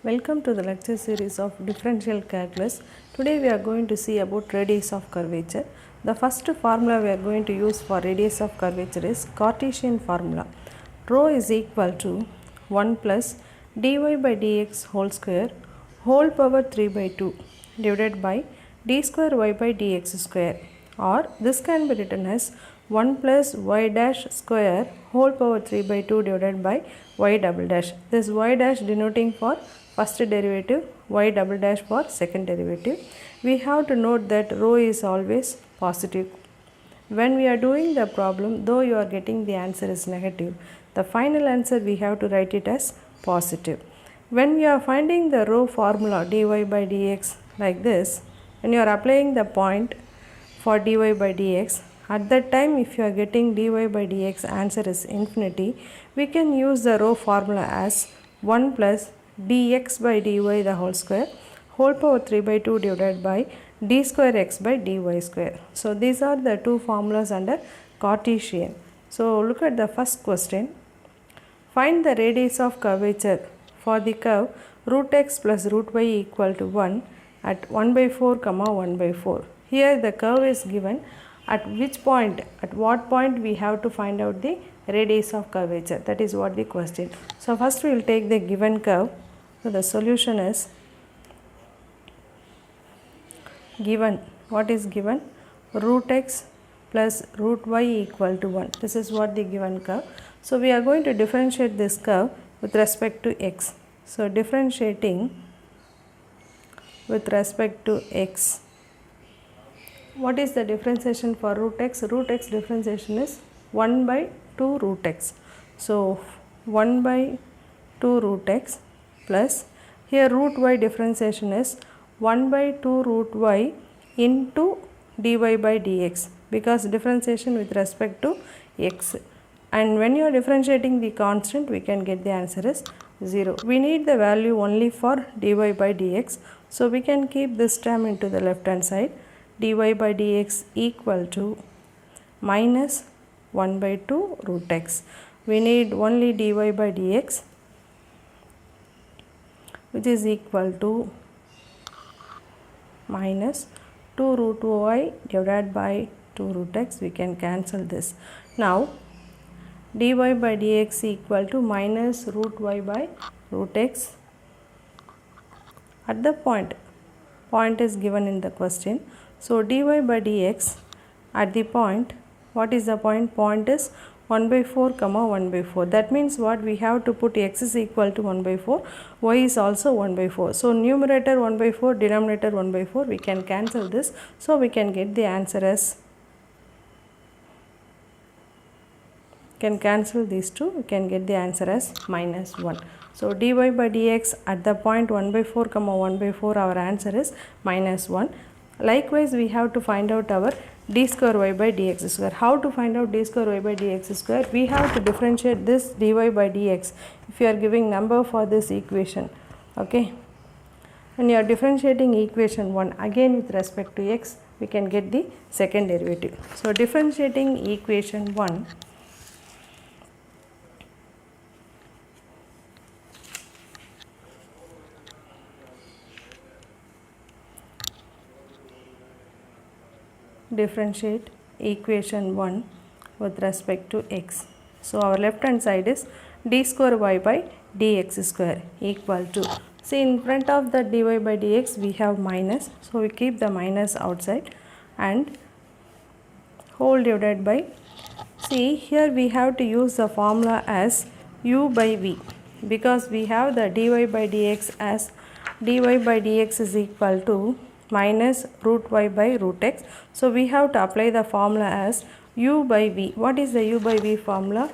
Welcome to the lecture series of differential calculus. Today we are going to see about radius of curvature. The first formula we are going to use for radius of curvature is Cartesian formula. Rho is equal to 1 plus dy by dx whole power 3 by 2 divided by d square y by dx square, or this can be written as 1 plus y dash square whole power 3 by 2 divided by y double dash. This y dash denoting for first derivative, y double dash for second derivative. We have to note that rho is always positive. When we are doing the problem, though you are getting the answer is negative, the final answer we have to write it as positive. When we are finding the rho formula dy by dx like this, when you are applying the point for dy by dx, at that time if you are getting dy by dx answer is infinity, we can use the rho formula as 1 plus dx by dy the whole power 3 by 2 divided by d square x by dy square. So these are the two formulas under Cartesian. So look at the first question. Find the radius of curvature for the curve root x plus root y equal to 1 at 1 by 4 comma 1 by 4. Here the curve is given. At which point, at what point we have to find out the radius of curvature. That is what the question. So first we will take the given curve. So the solution is given. What is given? Root x plus root y equal to 1. This is what the given curve. So we are going to differentiate this curve with respect to x. So differentiating with respect to x. What is the differentiation for root x? Root x differentiation is 1 by 2 root x. So 1 by 2 root x plus here root y differentiation is 1 by 2 root y into dy by dx, because differentiation with respect to x. And when you are differentiating the constant, we can get the answer is 0. We need the value only for dy by dx. So we can keep this term into the left hand side. Dy by dx equal to minus 1 by 2 root x. We need only dy by dx, which is equal to minus 2 root y divided by 2 root x. We can cancel this. Now dy by dx equal to minus root y by root x at the point is given in the question. So dy by dx at the point, what is the point? Point is 1 by 4 comma 1 by 4. That means what we have to put x is equal to 1 by 4, y is also 1 by 4. So numerator 1 by 4, denominator 1 by 4, we can cancel this. So we can get the answer as, can cancel these two, we can get the answer as minus 1. So dy by dx at the point 1 by 4 comma 1 by 4, our answer is minus 1. Likewise, we have to find out our d square y by dx square. How to find out d square y by dx square? We have to differentiate this dy by dx if you are giving number for this equation. Okay. When you are differentiating equation 1 again with respect to x, we can get the second derivative. So differentiating equation 1, differentiate equation 1 with respect to x. So our left hand side is d square y by dx square equal to, see in front of the dy by dx we have minus, so we keep the minus outside, and whole divided by, see here we have to use the formula as u by v, because we have the dy by dx as dy by dx is equal to minus root y by root x. So we have to apply the formula as u by v. What is the u by v formula?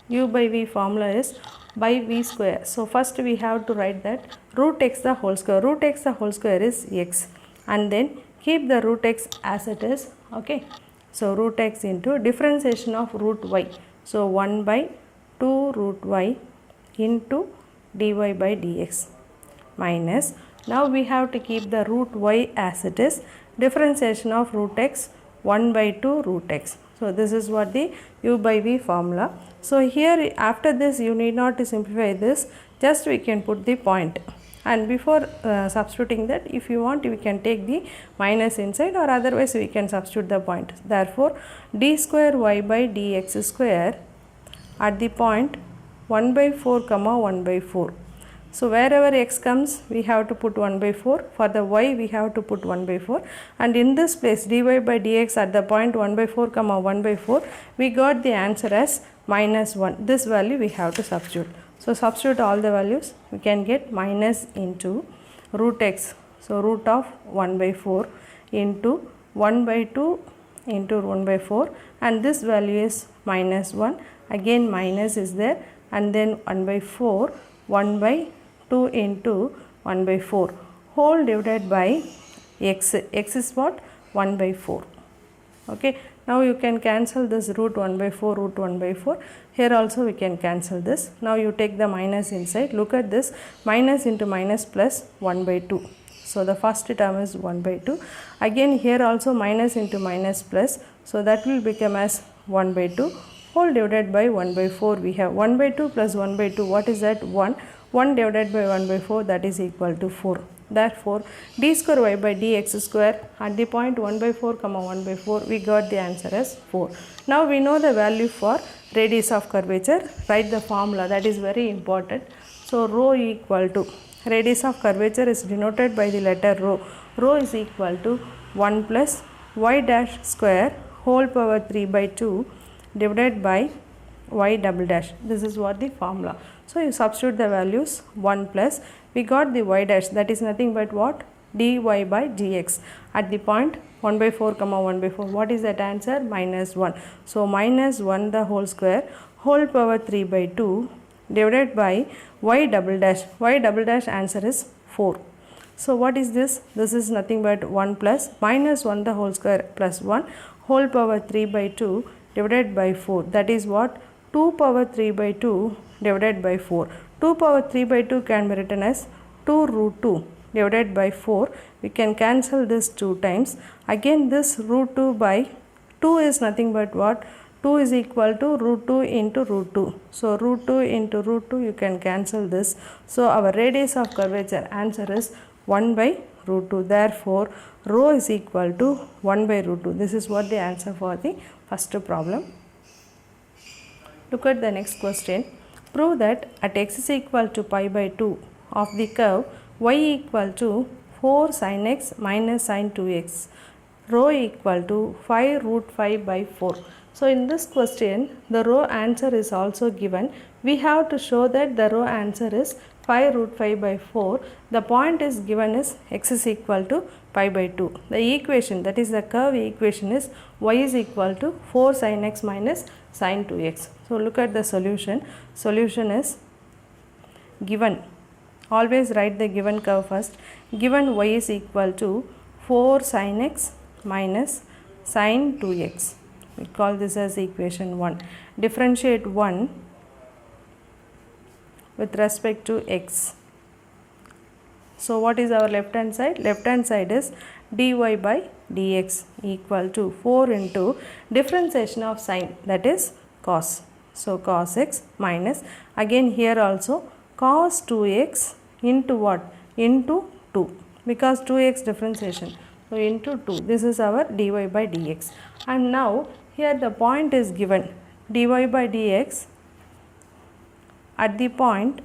U by v formula is by v square. So first we have to write that root x the whole square. Root x the whole square is x, and then keep the root x as it is. Okay. So root x into differentiation of root y. So 1 by 2 root y into dy by dx minus, now we have to keep the root y as it is, differentiation of root x 1 by 2 root x. So this is what the u by v formula. So here after this you need not to simplify this, just we can put the point. And before substituting that, if you want, we can take the minus inside, or otherwise we can substitute the point. Therefore, d square y by dx square at the point 1 by 4 comma 1 by 4. So wherever x comes, we have to put 1 by 4. For the y, we have to put 1 by 4. And in this place, dy by dx at the point 1 by 4 comma 1 by 4, we got the answer as minus 1. This value we have to substitute. So substitute all the values, we can get minus into root x. So root of 1 by 4 into 1 by 2 into 1 by 4, and this value is minus 1. Again minus is there, and then 1 by 4, 1 by 2 into 1 by 4 whole divided by x. X is what? 1 by 4. Okay. Now you can cancel this root 1 by 4, root 1 by 4. Here also we can cancel this. Now you take the minus inside. Look at this, minus into minus plus 1 by 2. So the first term is 1 by 2. Again here also minus into minus plus. So that will become as 1 by 2 whole divided by 1 by 4. We have 1 by 2 plus 1 by 2. What is that? 1. 1 divided by 1 by 4, that is equal to 4. Therefore, d square y by dx square at the point 1 by 4 comma 1 by 4, we got the answer as 4. Now we know the value for radius of curvature. Write the formula, that is very important. So rho equal to, radius of curvature is denoted by the letter rho. Rho is equal to 1 plus y dash square whole power 3 by 2 divided by y double dash. This is what the formula. So you substitute the values, 1 plus, we got the y dash, that is nothing but what? dy by dx at the point 1 by 4 comma 1 by 4. What is that answer? Minus 1. So minus 1 the whole square whole power 3 by 2 divided by y double dash. Y double dash answer is 4. So what is this? This is nothing but 1 plus minus 1 the whole square plus 1 whole power 3 by 2 divided by 4. That is what? 2 power 3 by 2 divided by 4. 2 power 3 by 2 can be written as 2 root 2 divided by 4. We can cancel this 2 times. Again this root 2 by 2 is nothing but what? 2 is equal to root 2 into root 2. So root 2 into root 2, you can cancel this. So our radius of curvature answer is 1 by root 2. Therefore, rho is equal to 1 by root 2. This is what the answer for the first problem. Look at the next question. Prove that at x is equal to pi by 2 of the curve y equal to 4 sin x minus sin 2x, rho equal to 5 root 5 by 4. So in this question, the rho answer is also given. We have to show that the rho answer is 5 root 5 by 4. The point is given is x is equal to pi by 2. The equation, that is the curve equation, is y is equal to 4 sin x minus sin 2x. So look at the solution. Solution is given. Always write the given curve first. Given y is equal to 4 sin x minus sin 2x. We call this as equation 1. Differentiate 1 with respect to x. So what is our left hand side? Left hand side is dy by dx equal to 4 into differentiation of sign, that is cos. So cos x minus, again here also cos 2x into what? Into 2, because 2x differentiation. So into 2, this is our dy by dx. And now here the point is given, dy by dx at the point,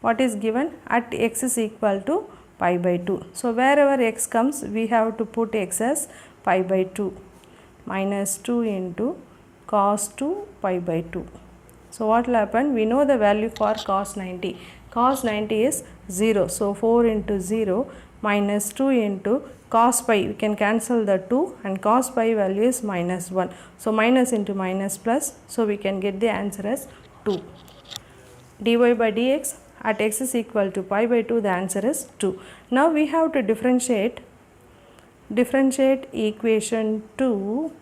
what is given? At x is equal to pi by 2. So wherever x comes, we have to put x as pi by 2 minus 2 into cos 2 pi by 2. So what will happen? We know the value for cos 90. Cos 90 is 0. So 4 into 0 minus 2 into cos pi. We can cancel the 2, and cos pi value is minus 1. So minus into minus plus. So we can get the answer as 2. dy by dx at x is equal to pi by 2, the answer is 2. Now we have to differentiate equation 2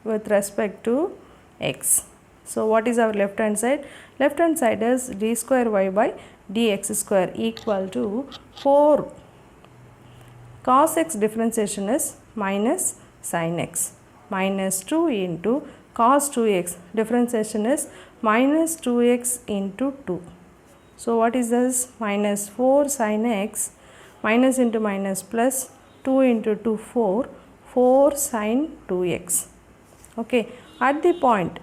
with respect to x. So what is our left hand side? Left hand side is d square y by dx square equal to 4 cos x differentiation is minus sin x minus 2 into cos 2x. Differentiation is minus 2x into 2. So what is this? Minus 4 sin x, minus into minus plus 2 into 2, 4 sin 2x. Okay, at the point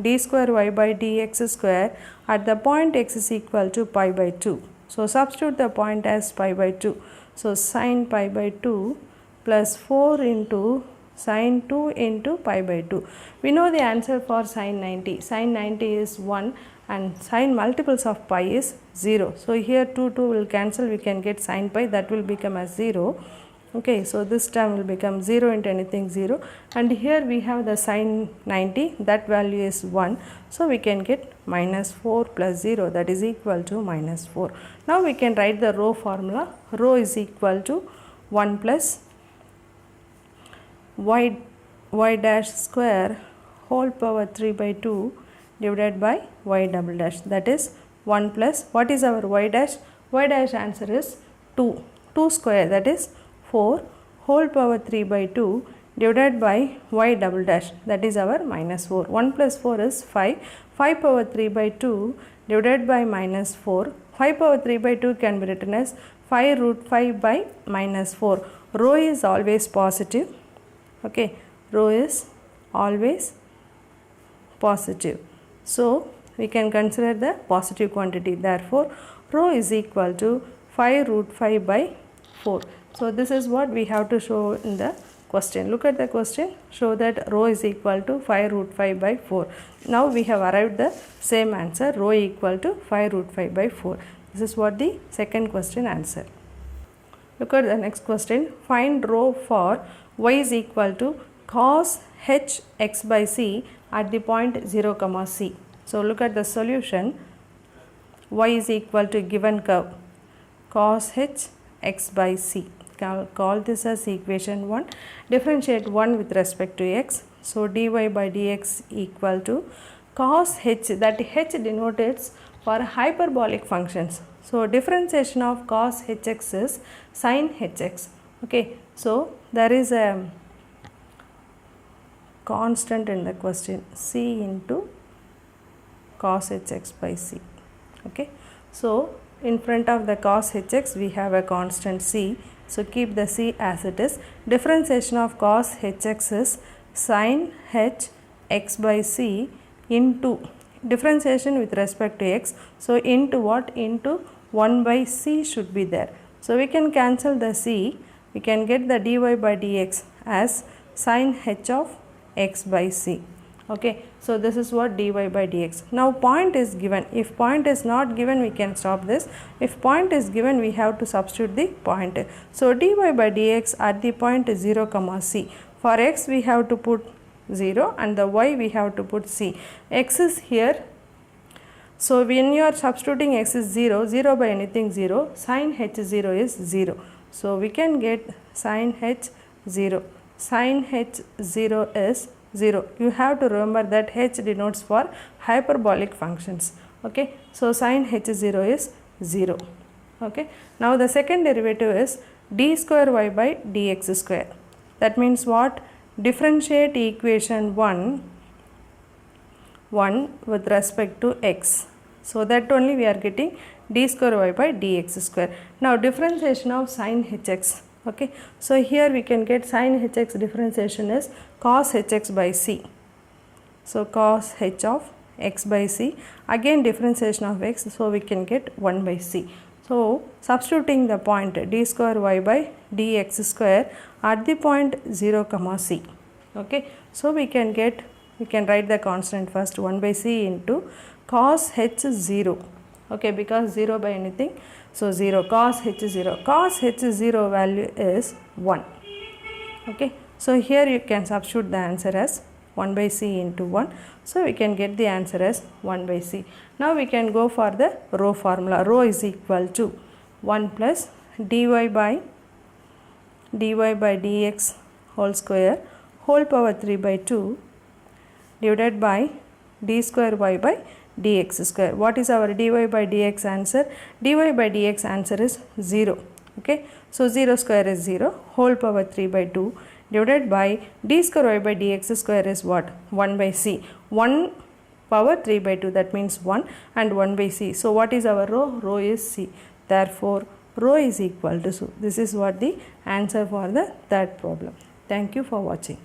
d square y by dx square, at the point x is equal to pi by 2. So substitute the point as pi by 2. So sin pi by 2 plus 4 into sin 2 into pi by 2. We know the answer for sin 90. Sin 90 is 1 and sin multiples of pi is 0. So here 2 will cancel, we can get sin pi, that will become as 0. Okay, so this term will become 0 into anything 0, and here we have the sin 90, that value is 1. So we can get minus 4 plus 0, that is equal to minus 4. Now we can write the rho formula. Rho is equal to 1 plus y dash square whole power 3 by 2 divided by y double dash, that is 1 plus, what is our y dash? Y dash answer is 2. 2 square, that is 4 whole power 3 by 2 divided by y double dash, that is our minus 4. 1 plus 4 is 5. 5 power 3 by 2 divided by minus 4. 5 power 3 by 2 can be written as 5 root 5 by minus 4. Rho is always positive. Okay, rho is always positive. So we can consider the positive quantity. Therefore, rho is equal to 5 root 5 by 4. So this is what we have to show in the question. Look at the question. Show that rho is equal to 5 root 5 by 4. Now we have arrived the same answer, rho equal to 5 root 5 by 4. This is what the second question answer. Look at the next question. Find rho for y is equal to cos h x by c at the point 0, c. So look at the solution. Y is equal to given curve cos h x by c. Call this as equation 1. Differentiate 1 with respect to x. So dy by dx equal to cos h, that h denotes for hyperbolic functions. So differentiation of cos hx is sin hx. Okay, so there is a constant in the question, c into cos hx by c. Okay, so in front of the cos hx we have a constant c. So keep the c as it is. Differentiation of cos hx is sin h x by c into differentiation with respect to x. So into what? Into 1 by c should be there. So we can cancel the c. We can get the dy by dx as sin h of x by c. Okay, so this is what dy by dx. Now point is given. If point is not given, we can stop this. If point is given, we have to substitute the point. So dy by dx at the point 0, c. For x we have to put 0 and the y we have to put c. X is here. So when you are substituting x is 0, 0 by anything 0, sin h0 is 0. So we can get sin h0. Sin h0 is 0. You have to remember that h denotes for hyperbolic functions. Okay, so sin h0 is 0. Okay, now the second derivative is d square y by dx square. That means what? Differentiate equation 1 with respect to x. So that only we are getting d square y by dx square. Now differentiation of sin hx. Okay, so here we can get sin hx differentiation is cos hx by c. So cos h of x by c, again differentiation of x, so we can get 1 by c. So substituting the point d square y by dx square at the point 0, c. Okay, so we can write the constant first, 1 by c into cos h0. Okay, because 0 by anything, so 0, cos h0. Cos h0 value is 1. Okay, so here you can substitute the answer as 1 by c into 1. So we can get the answer as 1 by c. Now we can go for the rho formula. Rho is equal to 1 plus dy by dx whole square whole power 3 by 2 divided by d square y by dx square. What is our dy by dx answer? Dy by dx answer is 0. Okay, so 0 square is 0 whole power 3 by 2 divided by d square y by dx square is what? 1 by c. 1 power 3 by 2, that means 1, and 1 by c. So what is our rho? Rho is c. Therefore rho is equal to, so this is what the answer for the third problem. Thank you for watching.